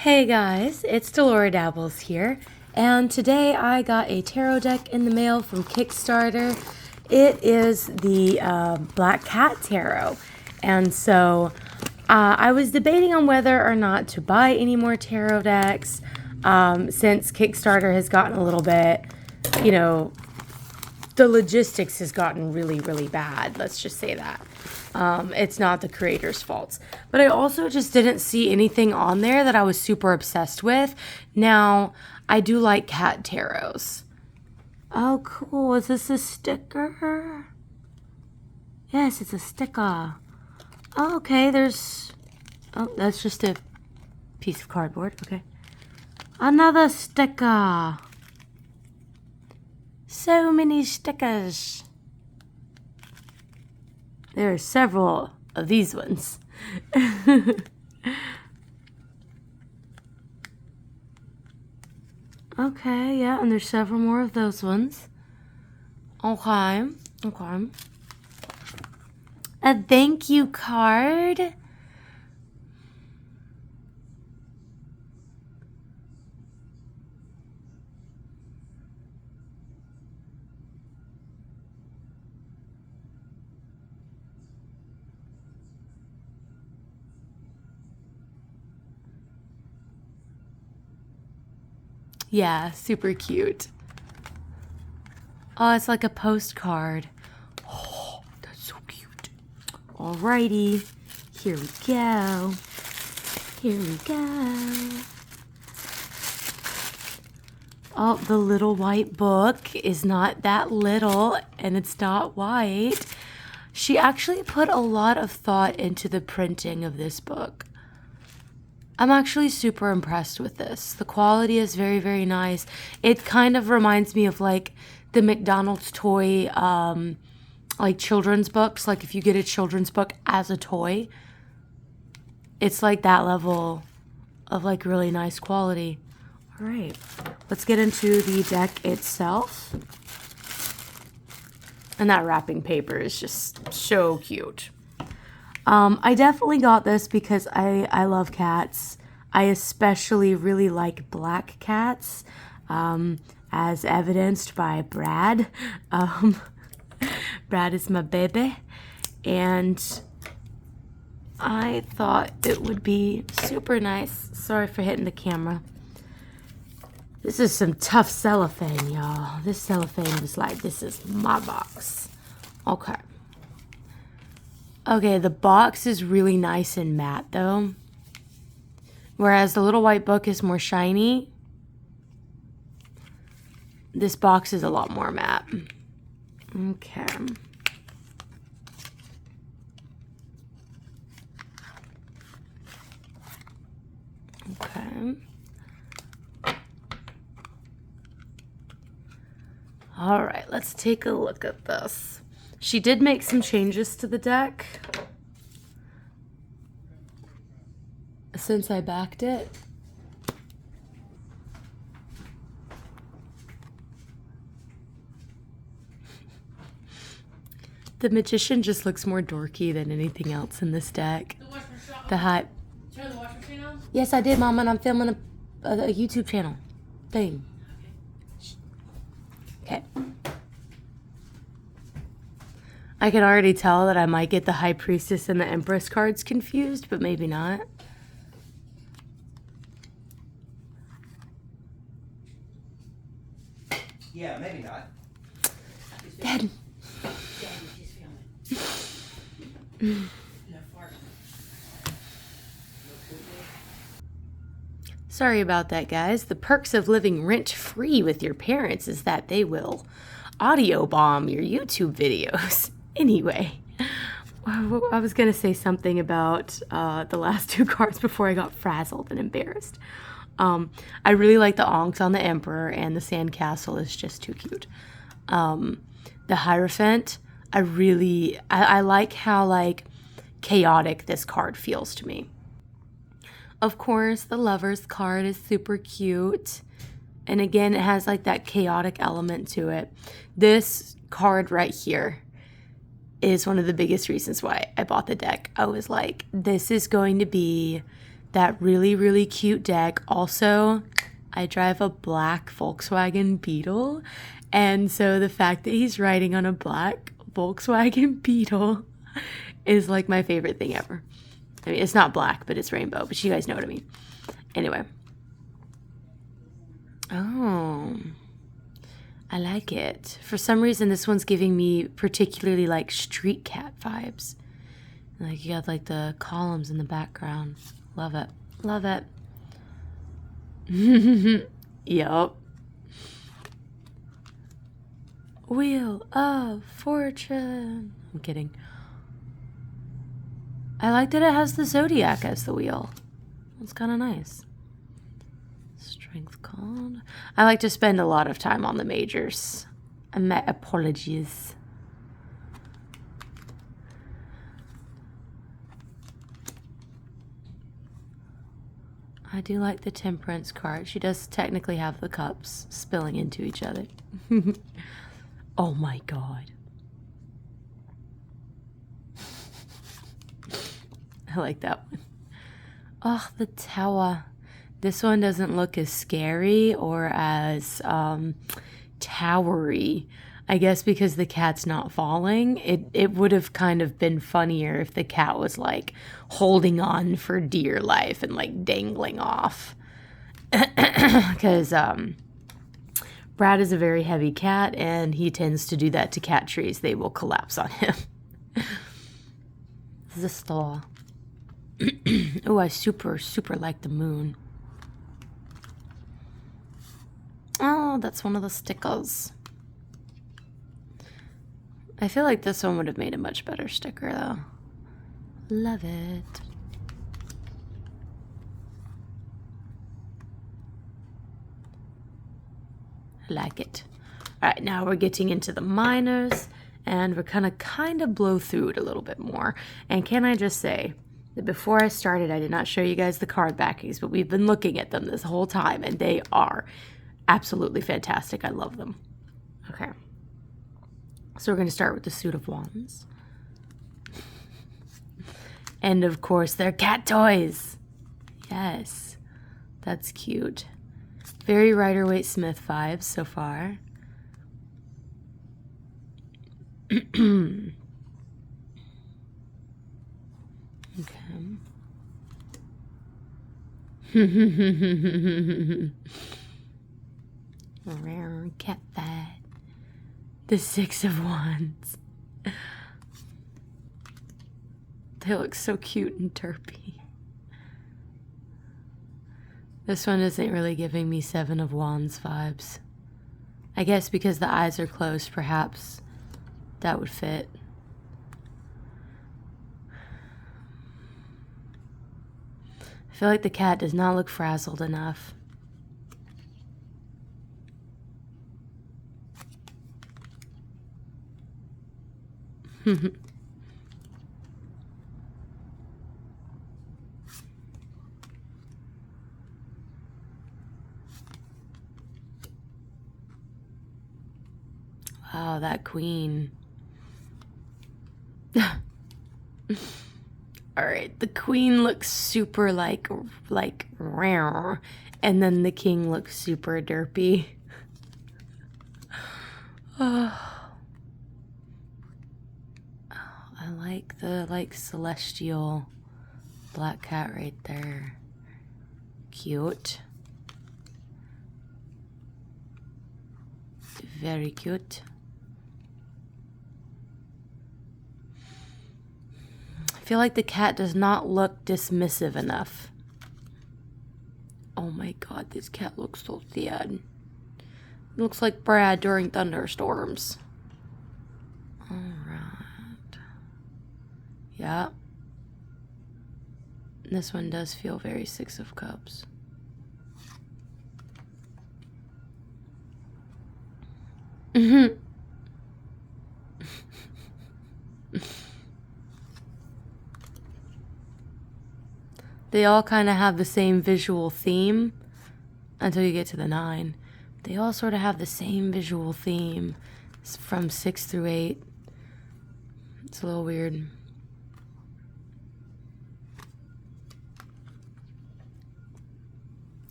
Hey guys, it's Delora Dabbles here, and today I got a tarot deck in the mail from Kickstarter. It is the Black Cat Tarot, and so I was debating on whether or not to buy any more tarot decks since Kickstarter has gotten a little bit, the logistics has gotten really, really bad. Let's just say that. It's not the creator's faults. But I also just didn't see anything on there that I was super obsessed with. Now, I do like cat tarots. Oh, cool. Is this a sticker? Yes, it's a sticker. Oh, okay, oh, that's just a piece of cardboard. Okay. Another sticker. So many stickers. There are several of these ones. Okay, yeah, and there's several more of those ones. Okay. A thank you card. Yeah, super cute. Oh, it's like a postcard. Oh, that's so cute. Alrighty, here we go. Here we go. Oh, the little white book is not that little, and it's not white. She actually put a lot of thought into the printing of this book. I'm actually super impressed with this. The quality is very, very nice. It kind of reminds me of like the McDonald's toy, like children's books. Like if you get a children's book as a toy, it's like that level of like really nice quality. All right, let's get into the deck itself. And that wrapping paper is just so cute. I definitely got this because I love cats. I especially really like black cats, as evidenced by Brad. Brad is my baby, and I thought it would be super nice. Sorry for hitting the camera. This is some tough cellophane, y'all. This cellophane was like, this is my box. Okay. Okay, the box is really nice and matte, though. Whereas the little white book is more shiny. This box is a lot more matte. Okay. Okay. All right, let's take a look at this. She did make some changes to the deck since I backed it. The magician just looks more dorky than anything else in this deck. The hype. Turn the wash machine on? Yes, I did, Mom, and I'm filming a YouTube channel thing. Okay. I can already tell that I might get the High Priestess and the Empress cards confused, but maybe not. Yeah, maybe not. Dad. Sorry about that, guys. The perks of living rent-free with your parents is that they will audio bomb your YouTube videos. Anyway, I was going to say something about the last two cards before I got frazzled and embarrassed. I really like the Onks on the Emperor, and the Sandcastle is just too cute. The Hierophant, I like how like chaotic this card feels to me. Of course, the Lover's card is super cute. And again, it has like that chaotic element to it. This card right here is one of the biggest reasons why I bought the deck. I was like, this is going to be that really, really cute deck. Also, I drive a black Volkswagen Beetle, and so the fact that he's riding on a black Volkswagen Beetle is like my favorite thing ever. I mean, it's not black, but it's rainbow, but you guys know what I mean. Anyway. Oh, I like it. For some reason, this one's giving me particularly like street cat vibes. Like you got like the columns in the background. Love it. Love it. Yup. Wheel of Fortune. I'm kidding. I like that it has the Zodiac as the wheel. It's kind of nice. Strength called. I like to spend a lot of time on the majors. My apologies. I do like the Temperance card. She does technically have the cups spilling into each other. Oh my god. I like that one. Oh, the Tower. This one doesn't look as scary or as towery. I guess because the cat's not falling. It would have kind of been funnier if the cat was like holding on for dear life and like dangling off. Because Brad is a very heavy cat and he tends to do that to cat trees. They will collapse on him. This is a star. Oh, I super like the moon. Oh, that's one of the stickers. I feel like this one would have made a much better sticker, though. Love it. I like it. All right, now we're getting into the minors, and we're gonna kind of blow through it a little bit more. And can I just say that before I started, I did not show you guys the card backings, but we've been looking at them this whole time, and they are absolutely fantastic. I love them. Okay. So we're going to start with the Suit of Wands. And of course, they're cat toys. Yes. That's cute. Very Rider-Waite-Smith vibes so far. Okay. Rare cat fight. The Six of Wands. They look so cute and derpy. This one isn't really giving me Seven of Wands vibes. I guess because the eyes are closed, perhaps that would fit. I feel like the cat does not look frazzled enough. Wow, that queen. All right, the queen looks super like rare, and then the king looks super derpy. Oh. I like the celestial black cat right there. Cute. Very cute. I feel like the cat does not look dismissive enough. Oh my god, this cat looks so sad. It looks like Brad during thunderstorms. Alright. Yeah. This one does feel very Six of Cups. They all kind of have the same visual theme until you get to the 9. They all sort of have the same visual theme from 6 through 8. It's a little weird.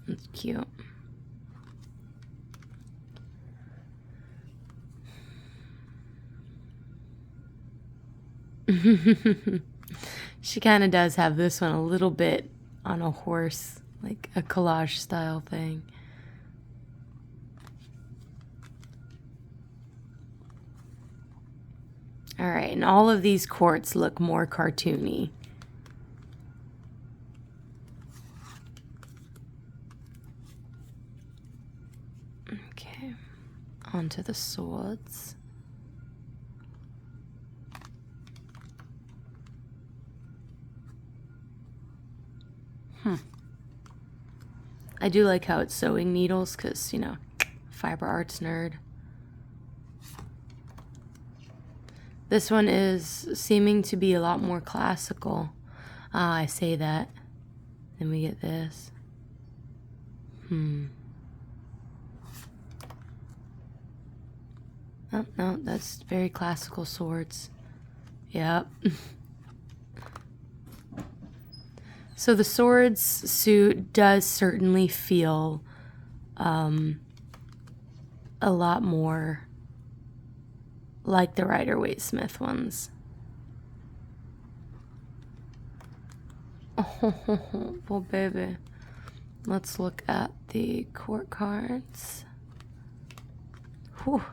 That's cute. She kind of does have this one a little bit on a horse, like a collage style thing. All right, and all of these quartz look more cartoony. Okay, onto the swords. I do like how it's sewing needles because, you know, fiber arts nerd. This one is seeming to be a lot more classical. Ah, I say that. Then we get this. Oh, no, that's very classical swords. Yep. So the swords suit does certainly feel a lot more like the Rider-Waite-Smith ones. Oh, well, baby. Let's look at the court cards. Whew.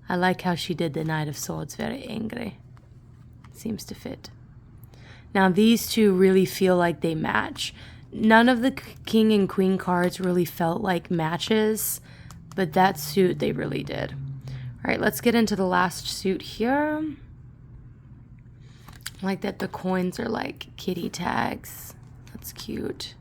I like how she did the Knight of Swords very angry. Seems to fit. Now these two really feel like they match. None of the King and Queen cards really felt like matches, but that suit they really did. All right, let's get into the last suit here. I like that the coins are like kitty tags. That's cute.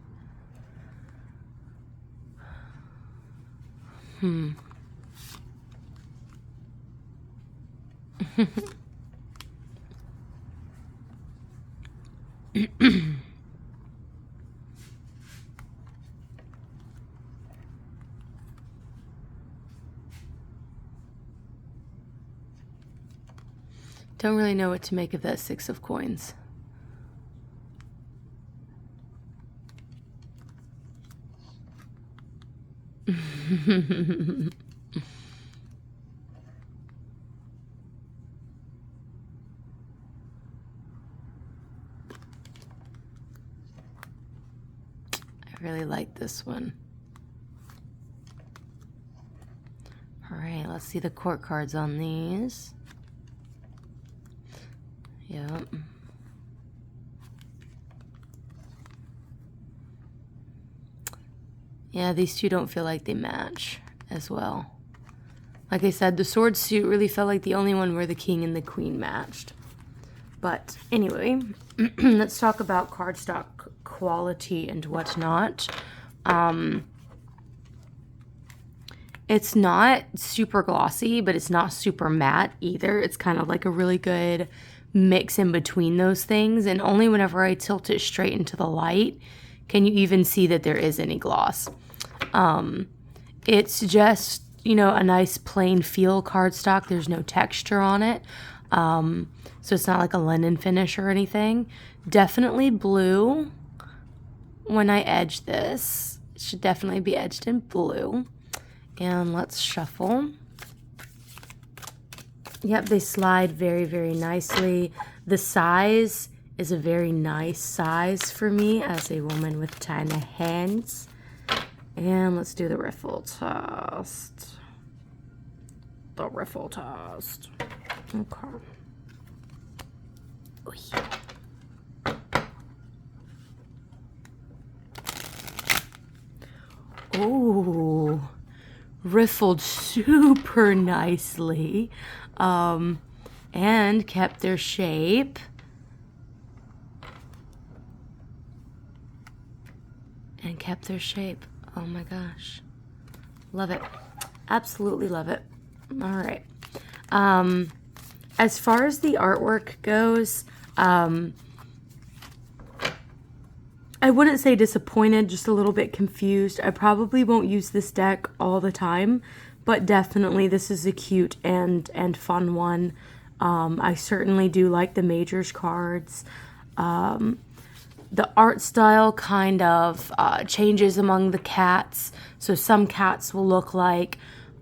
Don't really know what to make of that 6 of coins. I really like this one. All right, let's see the court cards on these. Yep. Yeah, these two don't feel like they match as well. Like I said, the sword suit really felt like the only one where the king and the queen matched. But anyway, let's talk about cardstock quality and whatnot. It's not super glossy, but it's not super matte either. It's kind of like a really good mix in between those things, and only whenever I tilt it straight into the light can you even see that there is any gloss. It's just, you know, a nice plain feel cardstock. There's no texture on it, so it's not like a linen finish or anything. Definitely blue when I edge this. It should definitely be edged in blue. And let's shuffle. Yep, they slide very, very nicely. The size is a very nice size for me as a woman with tiny hands. And let's do the riffle test. The riffle test. Okay. Oh, riffled super nicely. And kept their shape. And kept their shape. Oh my gosh. Love it. Absolutely love it. All right. As far as the artwork goes, I wouldn't say disappointed, just a little bit confused. I probably won't use this deck all the time, but definitely this is a cute and fun one. I certainly do like the majors cards. The art style kind of changes among the cats. So some cats will look like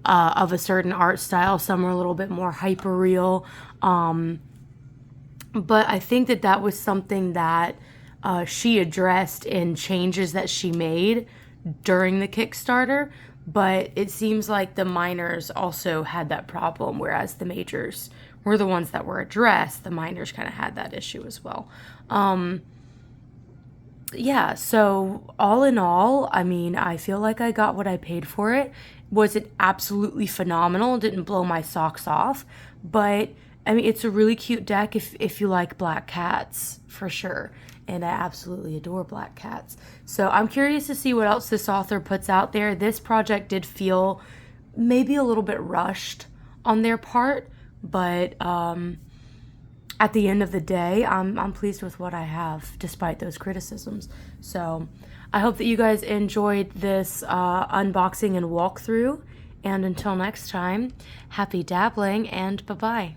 of a certain art style. Some are a little bit more hyper real. But I think that was something that she addressed in changes that she made during the Kickstarter. But it seems like the minors also had that problem, whereas the majors were the ones that were addressed. The minors kind of had that issue as well. Yeah, so all in all, I mean, I feel like I got what I paid for it. Was it absolutely phenomenal? Didn't blow my socks off, but I mean, it's a really cute deck if you like black cats, for sure. And I absolutely adore black cats. So I'm curious to see what else this author puts out there. This project did feel maybe a little bit rushed on their part, but at the end of the day, I'm pleased with what I have, despite those criticisms. So I hope that you guys enjoyed this unboxing and walkthrough. And until next time, happy dabbling and bye-bye.